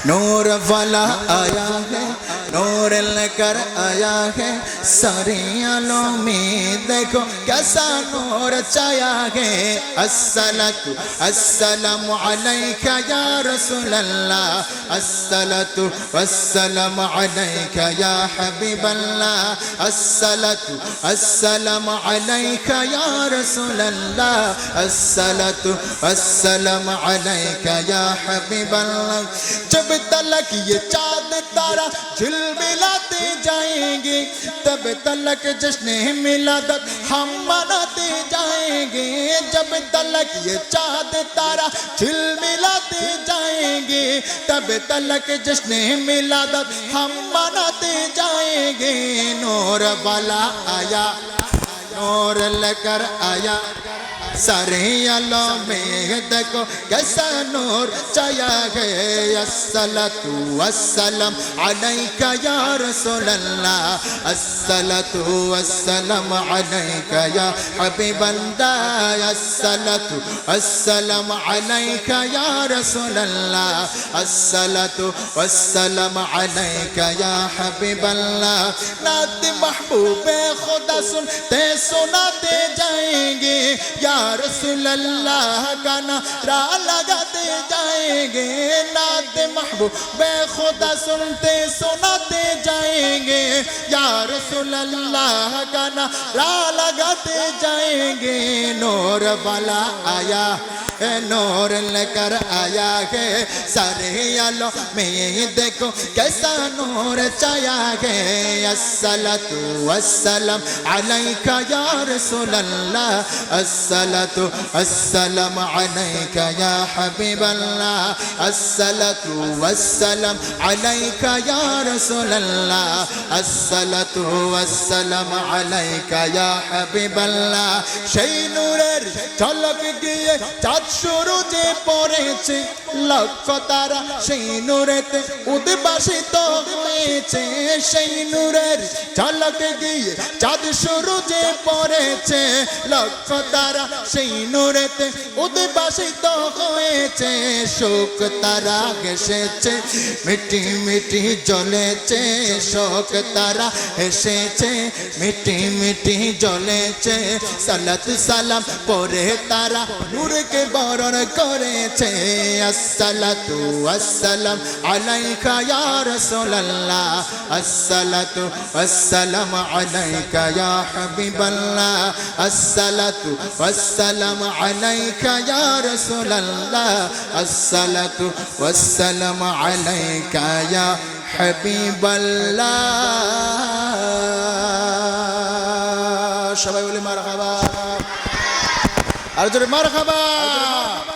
नूर वाला आया है, नूर लेकर आया है, सारे आलों में देखो कैसा नूर छाया है। अस्सलातु अस्सलामु अलैका या रसूल अल्लाह, अस्सलातु वस्सलामु अलैका या हबीब अल्लाह, अस्सलातु अस्सलामु अलैका या रसूल अल्लाह, अस्सलातु वस्सलामु अलैका या हबीब अल्लाह। जब तलक ये चाँद तारा झिलमिलाते जाएंगे, तब तलक जश्न मिलादत हम मनाते जाएंगे। जब तलक ये चाँद तारा झिलमिलाते जाएंगे, तब तलक जश्न मिलादत हम मनाते जाएंगे। नूर वाला आया, नूर लेकर आया, सारे आलों में देखो कैसा नूर छाया है। अस्सलातु वस्सलाम अलैका या रसूल अल्लाह, अस्सलातु वस्सलाम अलैका या हबीब अल्लाह, अस्सलातु वस्सलाम अलैका या रसूल अल्लाह, अस्सलातु वस्सलाम अलैका या हबीब अल्लाह। नात महबूबे खुदा सुनते सुनाते जाएंगे, या रसूल अल्लाह का नारा लगाते जाएंगे। नात महबूबे खुदा सुनते सुनाते जाएंगे, या रसूल अल्लाह का नारा लगाते जाएंगे। नूर वाला आया, नूर लेकर आया है, सारे आलों में देखो कैसा नूर छाया है। अस्सलातु वस्सलाम अलैका या रसूल अल्लाह, अस्सलातु वस्सलाम अलैका या हबीब अल्लाह, अस्सलातु वस्सलाम अलैका या रसूल अल्लाह, अस्सलातु वस्सलाम अलैका या हबीब अल्लाह। সেই নূরের ঝলক দিয়ে চাঁদ সূরজে পড়েছে, লক্ষ তারা সেই নূরেতে উদ্ভাসিত হয়েছে। সেই নূরের ঝলক দিয়ে চাঁদ সূরজে পড়েছে, লক্ষ তারা সেই নূরেতে উদ্ভাসিত হয়েছে। শোক তারা হেসেছে, মিটি মিটি জ্বলেছে, শোক তারা হেসেছে, মিটি মিটি জ্বলেছে। সালাত সালাম পড়ে তারা নূরকে বরণ করেছে। अस्सलातु वस्सलाम अलैका या रसूल अल्लाह, अस्सलातु वस्सलाम अलैका या हबीब अल्लाह, अस्सलातु वस्सलाम अलैका या रसूल अल्लाह, अस्सलातु वस्सलाम अलैका या हबीब अल्लाह। সবাই বলে মারহাবা, আর জোরে মারহাবা।